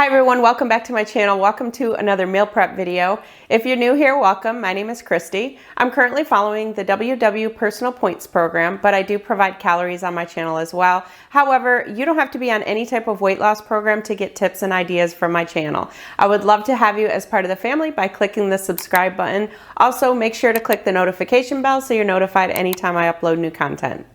Hi everyone, welcome back to my channel. Welcome to another meal prep video. If you're new here, welcome. My name is Christy. I'm currently following the WW Personal Points program, but I do provide calories on my channel as well. However, you don't have to be on any type of weight loss program to get tips and ideas from my channel. I would love to have you as part of the family by clicking the subscribe button. Also, make sure to click the notification bell so you're notified anytime I upload new content.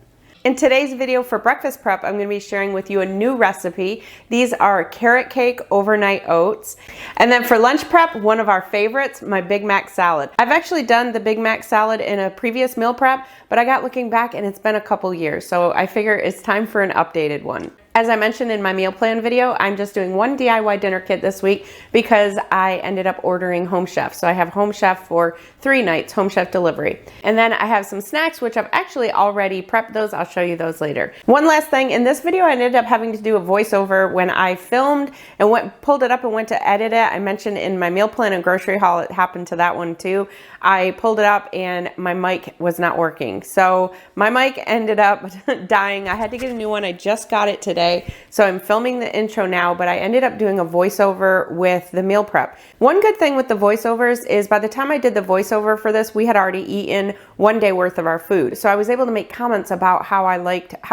In today's video for breakfast prep, I'm going to be sharing with you a new recipe. These are carrot cake overnight oats. And then for lunch prep, one of our favorites, my Big Mac salad. I've actually done the Big Mac salad in a previous meal prep, but I got looking back and it's been a couple years, so I figure it's time for an updated one. As I mentioned in my meal plan video, I'm just doing one DIY dinner kit this week because I ended up ordering Home Chef. So I have Home Chef for 3 nights, Home Chef delivery. And then I have some snacks, which I've actually already prepped those. I'll show you those later. One last thing, in this video, I ended up having to do a voiceover when I filmed and pulled it up and went to edit it. I mentioned in my meal plan and grocery haul, it happened to that one too. I pulled it up and my mic was not working. So my mic ended up dying. I had to get a new one. I just got it today. So I'm filming the intro now, but I ended up doing a voiceover with the meal prep. One good thing with the voiceovers is by the time I did the voiceover for this, we had already eaten 1 day worth of our food. So I was able to make comments about how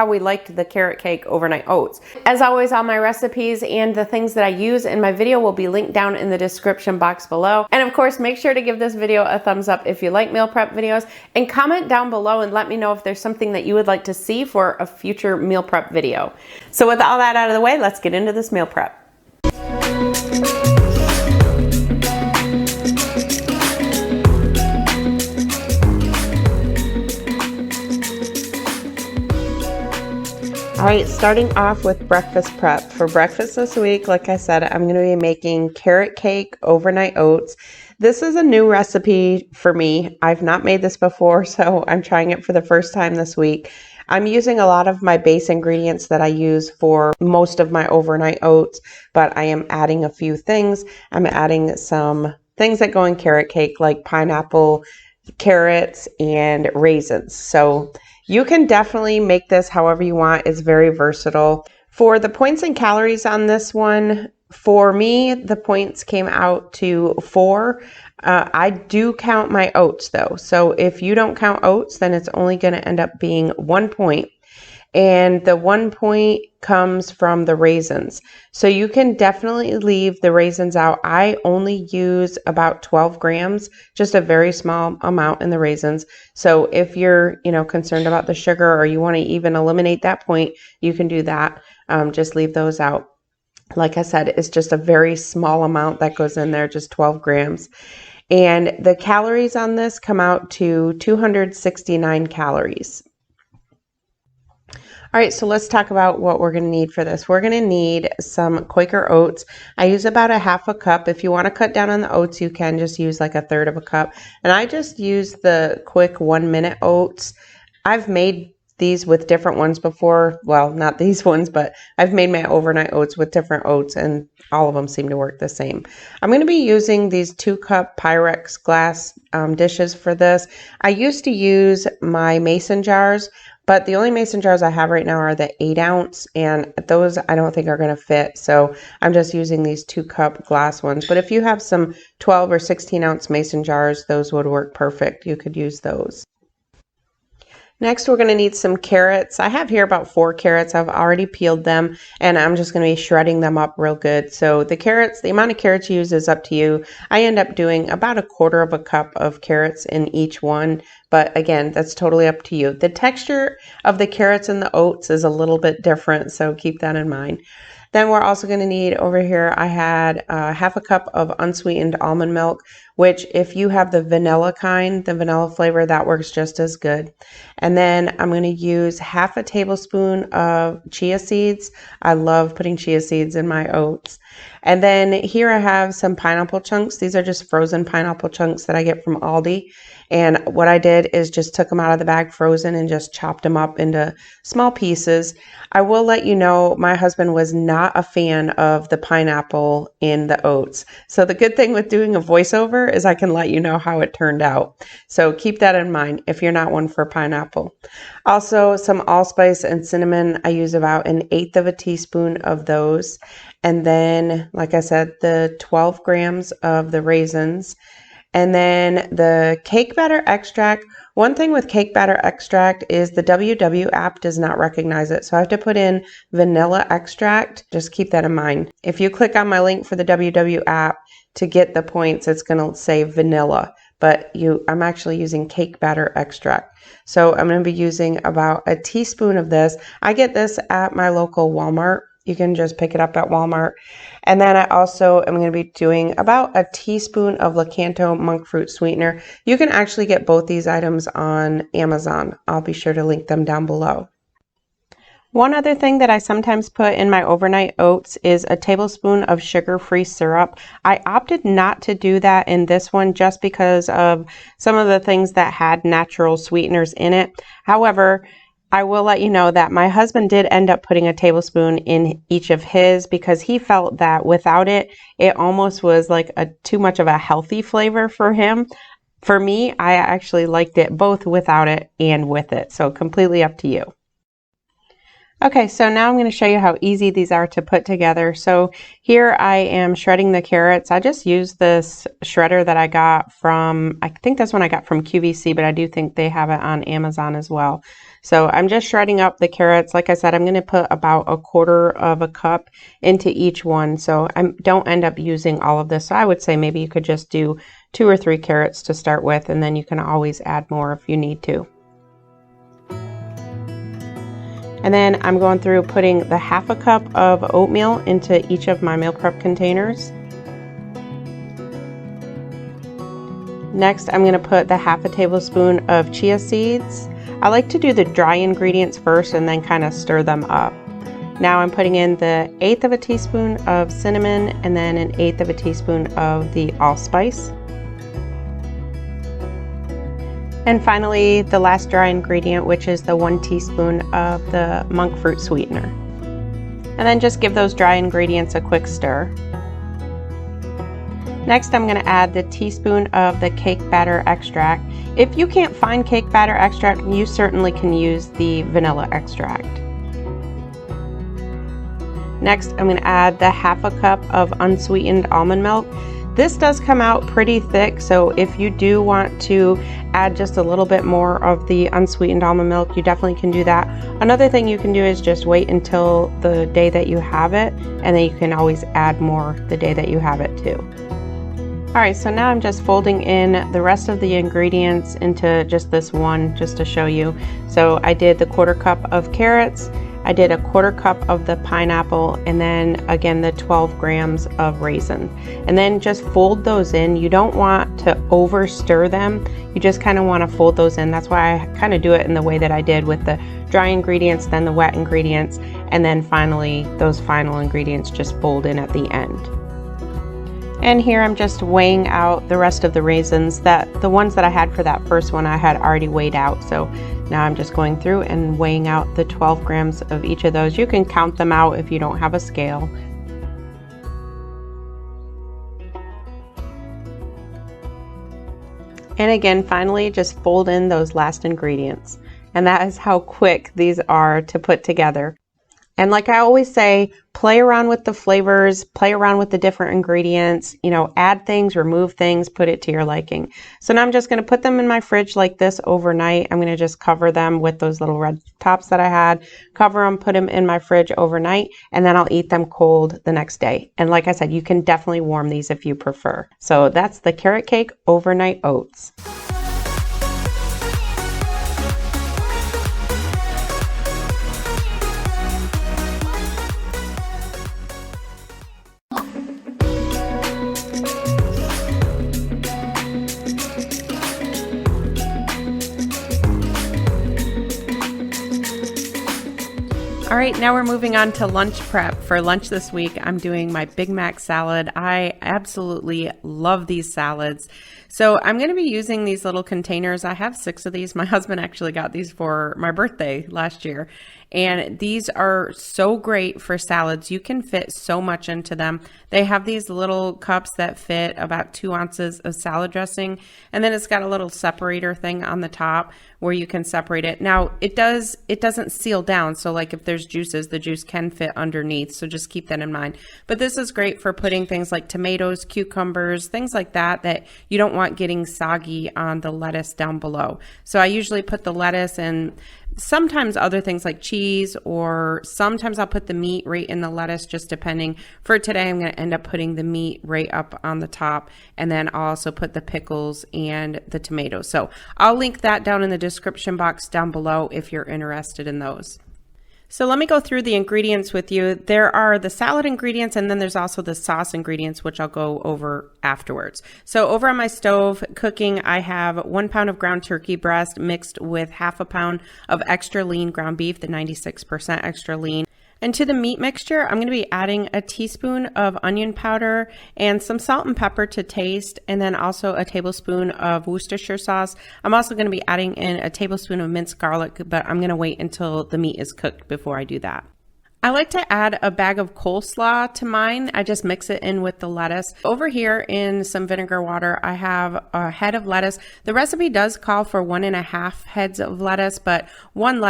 we liked the carrot cake overnight oats. As always, all my recipes and the things that I use in my video will be linked down in the description box below. And of course, make sure to give this video a thumbs up if you like meal prep videos, and comment down below and let me know if there's something that you would like to see for a future meal prep video. So with all that out of the way, let's get into this meal prep. All right, starting off with breakfast prep. For breakfast this week, like I said, I'm going to be making carrot cake overnight oats. This is a new recipe for me. I've not made this before, so I'm trying it for the first time this week. I'm using a lot of my base ingredients that I use for most of my overnight oats, but I am adding a few things. I'm adding some things that go in carrot cake like pineapple, carrots, and raisins. So you can definitely make this however you want. It's very versatile. For the points and calories on this one, for me, the points came out to 4. I do count my oats though. So if you don't count oats, then it's only going to end up being 1 point. And the 1 point comes from the raisins. So you can definitely leave the raisins out. I only use about 12 grams, just a very small amount in the raisins. So if you're, concerned about the sugar or you want to even eliminate that point, you can do that. Just leave those out. Like I said, it's just a very small amount that goes in there, just 12 grams. And the calories on this come out to 269 calories. All right, so let's talk about what we're going to need for this. We're going to need some Quaker oats. I use about a half a cup. If you want to cut down on the oats, you can just use like 1/3 of a cup. And I just use the quick 1-minute oats. I've made these with different ones before. Well, not these ones, but I've made my overnight oats with different oats and all of them seem to work the same. I'm going to be using these 2-cup Pyrex glass dishes for this. I used to use my mason jars, but the only mason jars I have right now are the 8-ounce, and those I don't think are going to fit. So I'm just using these 2-cup glass ones. But if you have some 12 or 16-ounce mason jars, those would work perfect. You could use those. Next, we're going to need some carrots. I have here about 4 carrots. I've already peeled them, and I'm just going to be shredding them up real good. So the carrots, the amount of carrots you use is up to you. I end up doing about 1/4 of a cup of carrots in each one. But again, that's totally up to you. The texture of the carrots and the oats is a little bit different, so keep that in mind. Then we're also going to need over here, I had half a cup of unsweetened almond milk, which if you have the vanilla kind, the vanilla flavor, that works just as good. And then I'm going to use half a tablespoon of chia seeds. I love putting chia seeds in my oats. And then here I have some pineapple chunks. These are just frozen pineapple chunks that I get from Aldi. And what I did is just took them out of the bag frozen and just chopped them up into small pieces. I will let you know, my husband was not a fan of the pineapple in the oats. So the good thing with doing a voiceover is I can let you know how it turned out. So keep that in mind if you're not one for pineapple. Also, some allspice and cinnamon. I use about 1/8 of a teaspoon of those. And then, like I said, the 12 grams of the raisins. And then the cake batter extract. One thing with cake batter extract is the WW app does not recognize it. So I have to put in vanilla extract. Just keep that in mind. If you click on my link for the WW app to get the points, it's going to say vanilla. But I'm actually using cake batter extract. So I'm going to be using about a teaspoon of this. I get this at my local Walmart. You can just pick it up at Walmart. And then I also am going to be doing about a teaspoon of Lakanto monk fruit sweetener. You can actually get both these items on Amazon. I'll be sure to link them down below. One other thing that I sometimes put in my overnight oats is a tablespoon of sugar-free syrup. I opted not to do that in this one just because of some of the things that had natural sweeteners in it. However, I will let you know that my husband did end up putting a tablespoon in each of his because he felt that without it, it almost was like too much of a healthy flavor for him. For me, I actually liked it both without it and with it. So completely up to you. Okay, so now I'm going to show you how easy these are to put together. So here I am shredding the carrots. I just used this shredder that I got from, I think this one I got from QVC, but I do think they have it on Amazon as well. So I'm just shredding up the carrots. Like I said, I'm going to put about 1/4 of a cup into each one. So I don't end up using all of this. So I would say maybe you could just do 2 or 3 carrots to start with, and then you can always add more if you need to. And then I'm going through putting the 1/2 cup of oatmeal into each of my meal prep containers. Next, I'm going to put the 1/2 tablespoon of chia seeds. I like to do the dry ingredients first and then kind of stir them up. Now I'm putting in the 1/8 of a teaspoon of cinnamon and then 1/8 of a teaspoon of the allspice. And finally, the last dry ingredient, which is the 1 teaspoon of the monk fruit sweetener. And then just give those dry ingredients a quick stir. Next, I'm going to add the teaspoon of the cake batter extract. If you can't find cake batter extract, you certainly can use the vanilla extract. Next, I'm going to add the 1/2 cup of unsweetened almond milk. This does come out pretty thick, so if you do want to add just a little bit more of the unsweetened almond milk, you definitely can do that. Another thing you can do is just wait until the day that you have it, and then you can always add more the day that you have it too. Alright, so now I'm just folding in the rest of the ingredients into just this one, just to show you. So I did the 1/4 cup of carrots, I did a 1/4 cup of the pineapple, and then again the 12 grams of raisin. And then just fold those in. You don't want to over stir them. You just kind of want to fold those in. That's why I kind of do it in the way that I did with the dry ingredients, then the wet ingredients, and then finally those final ingredients just fold in at the end. And here I'm just weighing out the rest of the raisins. The ones that I had for that first one I had already weighed out. So now I'm just going through and weighing out the 12 grams of each of those. You can count them out if you don't have a scale. And again, finally, just fold in those last ingredients. And that is how quick these are to put together. And like I always say, play around with the flavors, play around with the different ingredients, add things, remove things, put it to your liking. So now I'm just going to put them in my fridge like this overnight. I'm going to just cover them with those little red tops that I had, cover them, put them in my fridge overnight, and then I'll eat them cold the next day. And like I said, you can definitely warm these if you prefer. So that's the Carrot Cake Overnight Oats. All right, now we're moving on to lunch prep. For lunch this week, I'm doing my Big Mac salad. I absolutely love these salads. So I'm going to be using these little containers. I have 6 of these. My husband actually got these for my birthday last year. And these are so great for salads. You can fit so much into them. They have these little cups that fit about 2 ounces of salad dressing. And then it's got a little separator thing on the top where you can separate it. Now it doesn't seal down. So like if there's juices, the juice can fit underneath. So just keep that in mind. But this is great for putting things like tomatoes, cucumbers, things like that you don't want getting soggy on the lettuce down below. So I usually put the lettuce and sometimes other things like cheese, or sometimes I'll put the meat right in the lettuce, just depending. For today, I'm going to end up putting the meat right up on the top, and then I'll also put the pickles and the tomatoes. So I'll link that down in the description box down below if you're interested in those. So let me go through the ingredients with you. There are the salad ingredients, and then there's also the sauce ingredients, which I'll go over afterwards. So over on my stove cooking, I have 1 pound of ground turkey breast mixed with 1/2 pound of extra lean ground beef, the 96% extra lean. And to the meat mixture, I'm going to be adding a teaspoon of onion powder and some salt and pepper to taste, and then also a tablespoon of Worcestershire sauce. I'm also going to be adding in a tablespoon of minced garlic, but I'm going to wait until the meat is cooked before I do that. I like to add a bag of coleslaw to mine. I just mix it in with the lettuce. Over here in some vinegar water, I have a head of lettuce. The recipe does call for 1.5 heads of lettuce, but one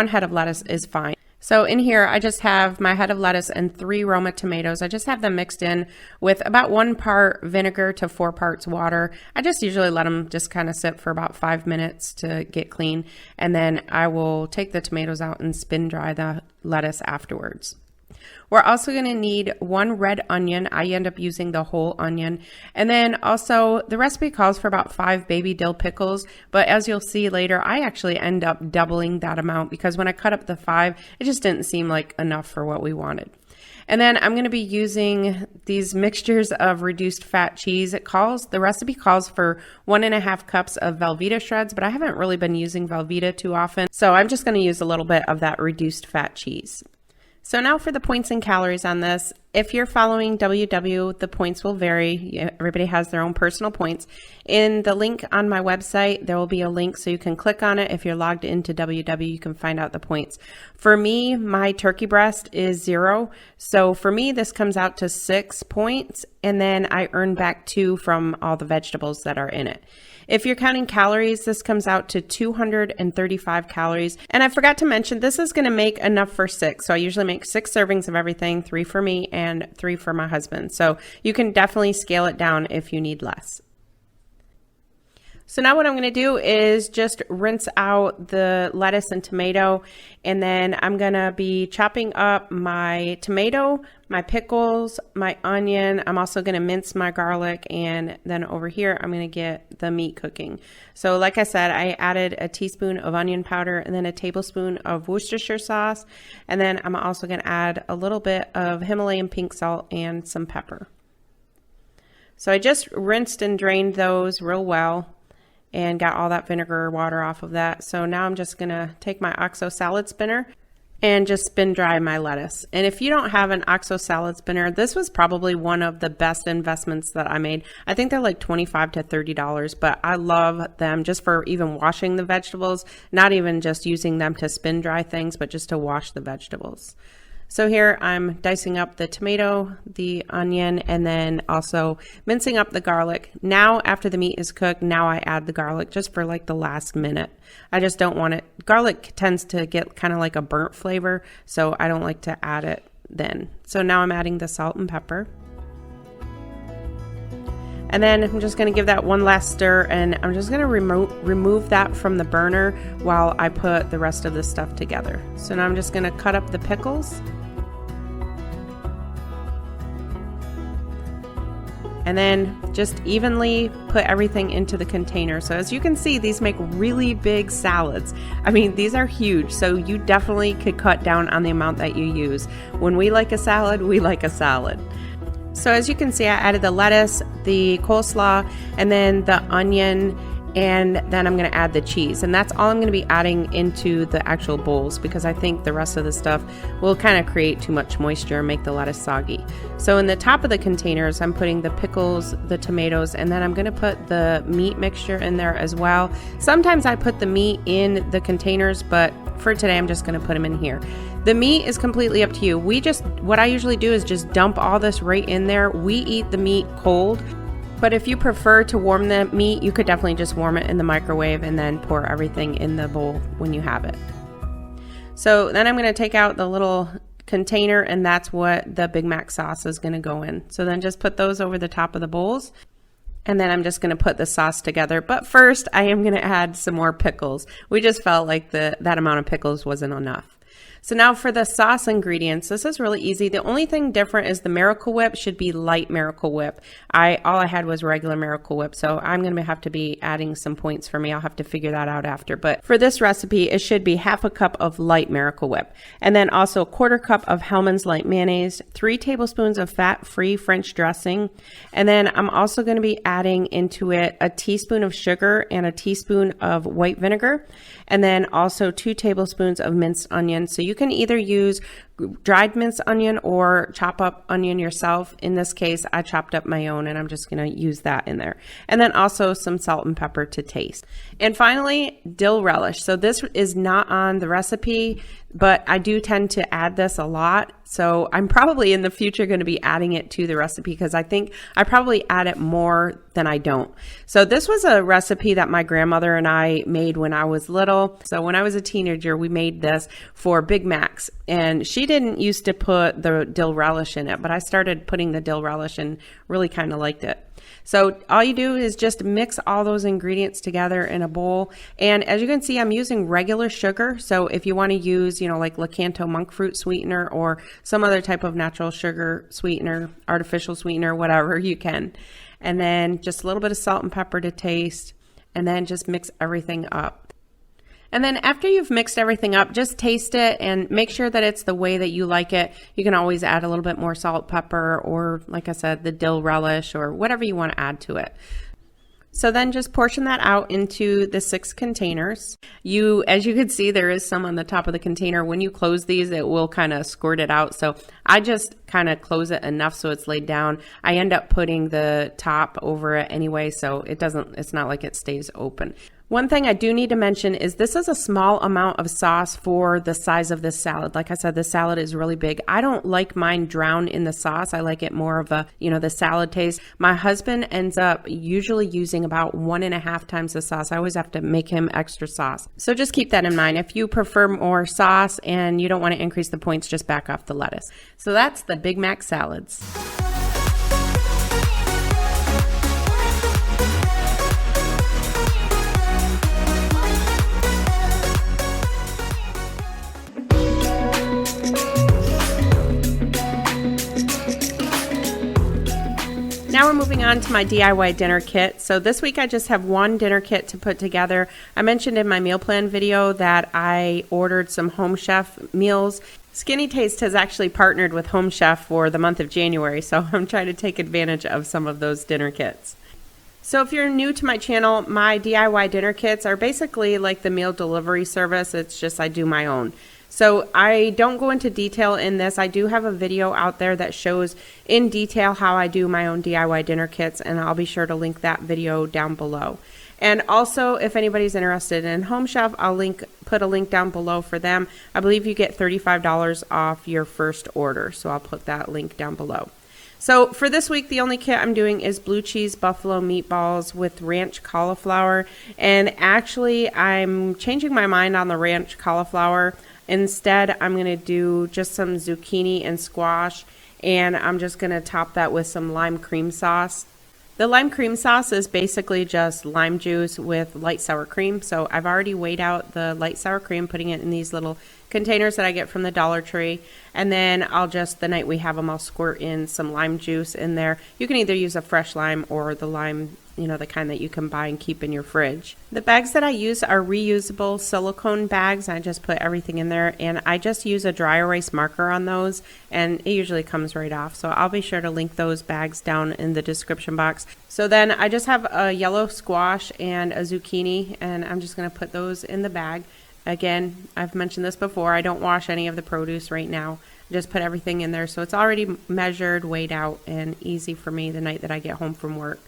head of lettuce is fine. So in here, I just have my head of lettuce and 3 Roma tomatoes. I just have them mixed in with about 1 part vinegar to 4 parts water. I just usually let them just kind of sit for about 5 minutes to get clean. And then I will take the tomatoes out and spin dry the lettuce afterwards. We're also going to need 1 red onion. I end up using the whole onion. And then also the recipe calls for about 5 baby dill pickles. But as you'll see later, I actually end up doubling that amount because when I cut up the 5, it just didn't seem like enough for what we wanted. And then I'm going to be using these mixtures of reduced fat cheese. The recipe calls for 1.5 cups of Velveeta shreds, but I haven't really been using Velveeta too often. So I'm just going to use a little bit of that reduced fat cheese. So now for the points and calories on this. If you're following WW, the points will vary. Everybody has their own personal points. In the link on my website, there will be a link so you can click on it. If you're logged into WW, you can find out the points. For me, my turkey breast is 0. So for me, this comes out to 6 points, and then I earn back 2 from all the vegetables that are in it. If you're counting calories, this comes out to 235 calories. And I forgot to mention, this is going to make enough for 6. So I usually make 6 servings of everything, 3 for me and 3 for my husband. So you can definitely scale it down if you need less. So now what I'm going to do is just rinse out the lettuce and tomato, and then I'm going to be chopping up my tomato, my pickles, my onion. I'm also going to mince my garlic, and then over here I'm going to get the meat cooking. So like I said, I added a teaspoon of onion powder and then a tablespoon of Worcestershire sauce, and then I'm also going to add a little bit of Himalayan pink salt and some pepper. So I just rinsed and drained those real well and got all that vinegar water off of that. So now I'm just gonna take my OXO salad spinner and just spin dry my lettuce. And if you don't have an OXO salad spinner, this was probably one of the best investments that I made. I think they're like $25 to $30, but I love them just for even washing the vegetables, not even just using them to spin dry things, but just to wash the vegetables. So here I'm dicing up the tomato, the onion, and then also mincing up the garlic. Now after the meat is cooked, now I add the garlic just for like the last minute. I just don't want it. Garlic tends to get kind of like a burnt flavor, so I don't like to add it then. So now I'm adding the salt and pepper. And then I'm just going to give that one last stir, and I'm just going to remove that from the burner while I put the rest of this stuff together. So now I'm just going to cut up the pickles. And then just evenly put everything into the container. So as you can see, these make really big salads. I mean, these are huge, so you definitely could cut down on the amount that you use. When we like a salad, we like a salad. So as you can see, I added the lettuce, the coleslaw, and then the onion and then I'm going to add the cheese, and that's all I'm going to be adding into the actual bowls, because I think the rest of the stuff will kind of create too much moisture and make the lettuce soggy. So in the top of the containers, I'm putting the pickles, the tomatoes, and then I'm going to put the meat mixture in there as well. Sometimes I put the meat in the containers, but for today I'm just going to put them in here. The meat is completely up to you. What I usually do is just dump all this right in there. We eat the meat cold. But if you prefer to warm the meat, you could definitely just warm it in the microwave and then pour everything in the bowl when you have it. So then I'm going to take out the little container, and that's what the Big Mac sauce is going to go in. So then just put those over the top of the bowls, and then I'm just going to put the sauce together. But first, I am going to add some more pickles. We just felt like that amount of pickles wasn't enough. So now for the sauce ingredients, this is really easy. The only thing different is the Miracle Whip should be light Miracle Whip. All I had was regular Miracle Whip, so I'm going to have to be adding some points for me. I'll have to figure that out after. But for this recipe, it should be half a cup of light Miracle Whip, and then also a quarter cup of Hellmann's light mayonnaise, 3 tablespoons of fat-free French dressing, and then I'm also going to be adding into it a teaspoon of sugar and a teaspoon of white vinegar, and then also 2 tablespoons of minced onion. So you can either use dried minced onion or chop up onion yourself. In this case, I chopped up my own, and I'm just going to use that in there. And then also some salt and pepper to taste. And finally, dill relish. So this is not on the recipe, but I do tend to add this a lot. So I'm probably in the future going to be adding it to the recipe, because I think I probably add it more than I don't. So this was a recipe that my grandmother and I made when I was little. So when I was a teenager, we made this for Big Macs, and she didn't used to put the dill relish in it, but I started putting the dill relish and really kind of liked it. So all you do is just mix all those ingredients together in a bowl. And as you can see, I'm using regular sugar. So if you want to use, like Lakanto monk fruit sweetener or some other type of natural sugar sweetener, artificial sweetener, whatever, you can. And then just a little bit of salt and pepper to taste, and then just mix everything up. And then after you've mixed everything up, just taste it and make sure that it's the way that you like it. You can always add a little bit more salt, pepper, or like I said, the dill relish or whatever you want to add to it. So then just portion that out into the 6 containers. As you can see, there is some on the top of the container. When you close these, it will kind of squirt it out. So I just kind of close it enough so it's laid down. I end up putting the top over it anyway, so it's not like it stays open. One thing I do need to mention is this is a small amount of sauce for the size of this salad. Like I said, the salad is really big. I don't like mine drowned in the sauce. I like it more of a, the salad taste. My husband ends up usually using about 1.5 times the sauce. I always have to make him extra sauce. So just keep that in mind. If you prefer more sauce and you don't want to increase the points, just back off the lettuce. So that's the Big Mac salads. Now we're moving on to my DIY dinner kit. So this week I just have one dinner kit to put together. I mentioned in my meal plan video that I ordered some Home Chef meals. Skinny Taste has actually partnered with Home Chef for the month of January, so I'm trying to take advantage of some of those dinner kits. So if you're new to my channel, my DIY dinner kits are basically like the meal delivery service. It's just I do my own. So I don't go into detail in this. I do have a video out there that shows in detail how I do my own DIY dinner kits, and I'll be sure to link that video down below. And also, if anybody's interested in Home Chef, I'll put a link down below for them. I believe you get $35 off your first order, so I'll put that link down below. So for this week, the only kit I'm doing is blue cheese buffalo meatballs with ranch cauliflower. And actually, I'm changing my mind on the ranch cauliflower. Instead, I'm going to do just some zucchini and squash, and I'm just going to top that with some lime cream sauce. The lime cream sauce is basically just lime juice with light sour cream. So I've already weighed out the light sour cream, putting it in these little containers that I get from the Dollar Tree. And then the night we have them, I'll squirt in some lime juice in there. You can either use a fresh lime or the lime you know, the kind that you can buy and keep in your fridge. The bags that I use are reusable silicone bags. I just put everything in there, and I just use a dry erase marker on those, and it usually comes right off. So I'll be sure to link those bags down in the description box. So then I just have a yellow squash and a zucchini, and I'm just going to put those in the bag. Again, I've mentioned this before, I don't wash any of the produce right now. I just put everything in there, so it's already measured, weighed out, and easy for me the night that I get home from work.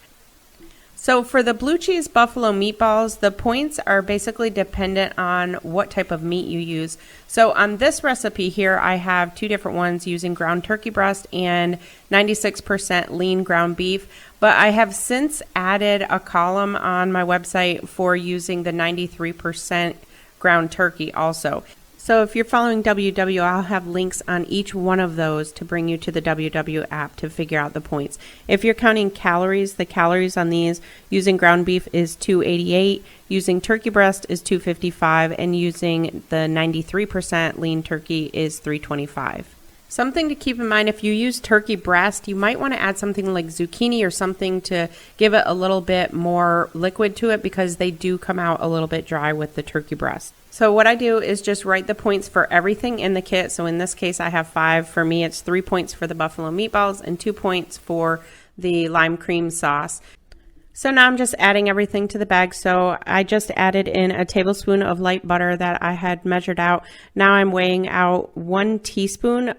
So for the blue cheese buffalo meatballs, the points are basically dependent on what type of meat you use. So on this recipe here, I have two different ones using ground turkey breast and 96% lean ground beef. But I have since added a column on my website for using the 93% ground turkey also. So if you're following WW, I'll have links on each one of those to bring you to the WW app to figure out the points. If you're counting calories, the calories on these using ground beef is 288, using turkey breast is 255, and using the 93% lean turkey is 325. Something to keep in mind, if you use turkey breast, you might want to add something like zucchini or something to give it a little bit more liquid to it, because they do come out a little bit dry with the turkey breast. So what I do is just write the points for everything in the kit. So in this case, I have 5. For me, it's 3 points for the buffalo meatballs and 2 points for the lime cream sauce. So now I'm just adding everything to the bag. So I just added in a tablespoon of light butter that I had measured out. Now I'm weighing out 1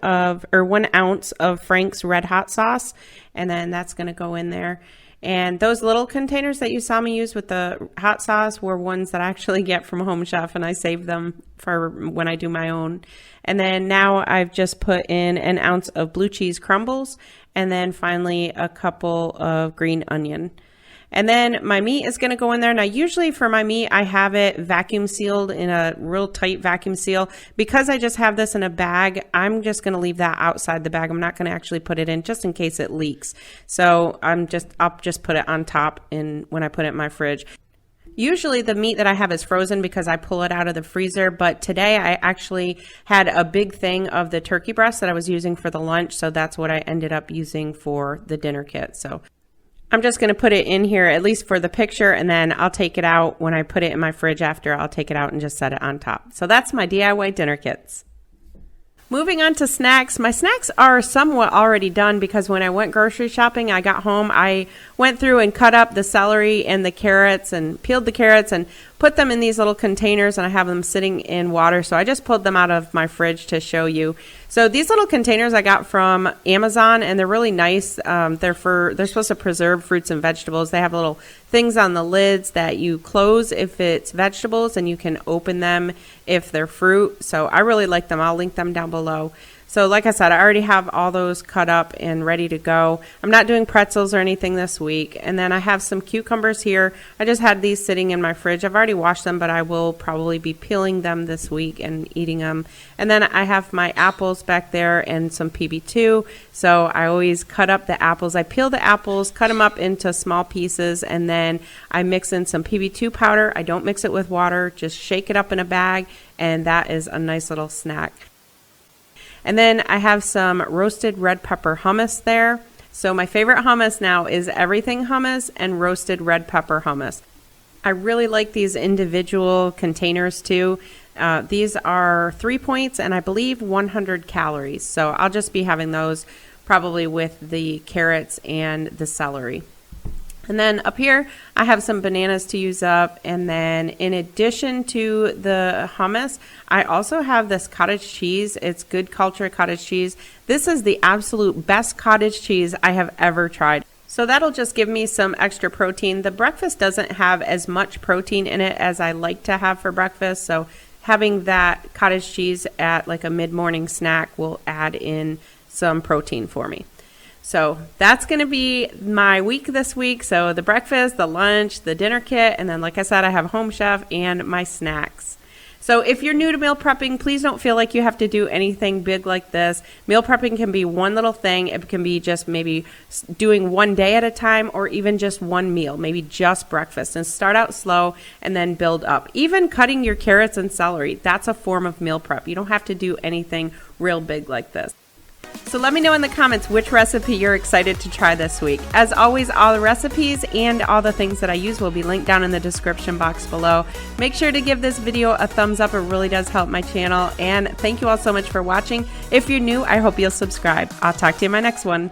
ounce of Frank's Red Hot sauce, and then that's going to go in there. And those little containers that you saw me use with the hot sauce were ones that I actually get from Home Chef, and I save them for when I do my own. And then now I've just put in 1 ounce of blue cheese crumbles, and then finally a couple of green onion. And then my meat is going to go in there. Now, usually for my meat, I have it vacuum sealed in a real tight vacuum seal. Because I just have this in a bag, I'm just going to leave that outside the bag. I'm not going to actually put it in just in case it leaks. So I'll just put it on top when I put it in my fridge. Usually the meat that I have is frozen because I pull it out of the freezer, but today I actually had a big thing of the turkey breast that I was using for the lunch, so that's what I ended up using for the dinner kit. So I'm just going to put it in here, at least for the picture, and then I'll take it out when I put it in my fridge after. I'll take it out and just set it on top. So that's my DIY dinner kits. Moving on to snacks. My snacks are somewhat already done because when I went grocery shopping, I got home, I went through and cut up the celery and the carrots and peeled the carrots and put them in these little containers, and I have them sitting in water. So I just pulled them out of my fridge to show you. So these little containers I got from Amazon, and they're really nice. They're supposed to preserve fruits and vegetables. They have little things on the lids that you close if it's vegetables, and you can open them if they're fruit. So I really like them. I'll link them down below. So like I said, I already have all those cut up and ready to go. I'm not doing pretzels or anything this week. And then I have some cucumbers here. I just had these sitting in my fridge. I've already washed them, but I will probably be peeling them this week and eating them. And then I have my apples back there and some PB2. So I always cut up the apples. I peel the apples, cut them up into small pieces, and then I mix in some PB2 powder. I don't mix it with water, just shake it up in a bag, and that is a nice little snack. And then I have some roasted red pepper hummus there. So my favorite hummus now is everything hummus and roasted red pepper hummus. I really like these individual containers too. These are 3 points and I believe 100 calories. So I'll just be having those probably with the carrots and the celery. And then up here, I have some bananas to use up. And then in addition to the hummus, I also have this cottage cheese. It's Good Culture cottage cheese. This is the absolute best cottage cheese I have ever tried. So that'll just give me some extra protein. The breakfast doesn't have as much protein in it as I like to have for breakfast. So having that cottage cheese at like a mid-morning snack will add in some protein for me. So that's going to be my week this week. So the breakfast, the lunch, the dinner kit, and then like I said, I have Home Chef and my snacks. So if you're new to meal prepping, please don't feel like you have to do anything big like this. Meal prepping can be one little thing. It can be just maybe doing one day at a time, or even just one meal, maybe just breakfast, and start out slow and then build up. Even cutting your carrots and celery, that's a form of meal prep. You don't have to do anything real big like this. So let me know in the comments which recipe you're excited to try this week. As always, all the recipes and all the things that I use will be linked down in the description box below. Make sure to give this video a thumbs up. It really does help my channel. And thank you all so much for watching. If you're new, I hope you'll subscribe. I'll talk to you in my next one.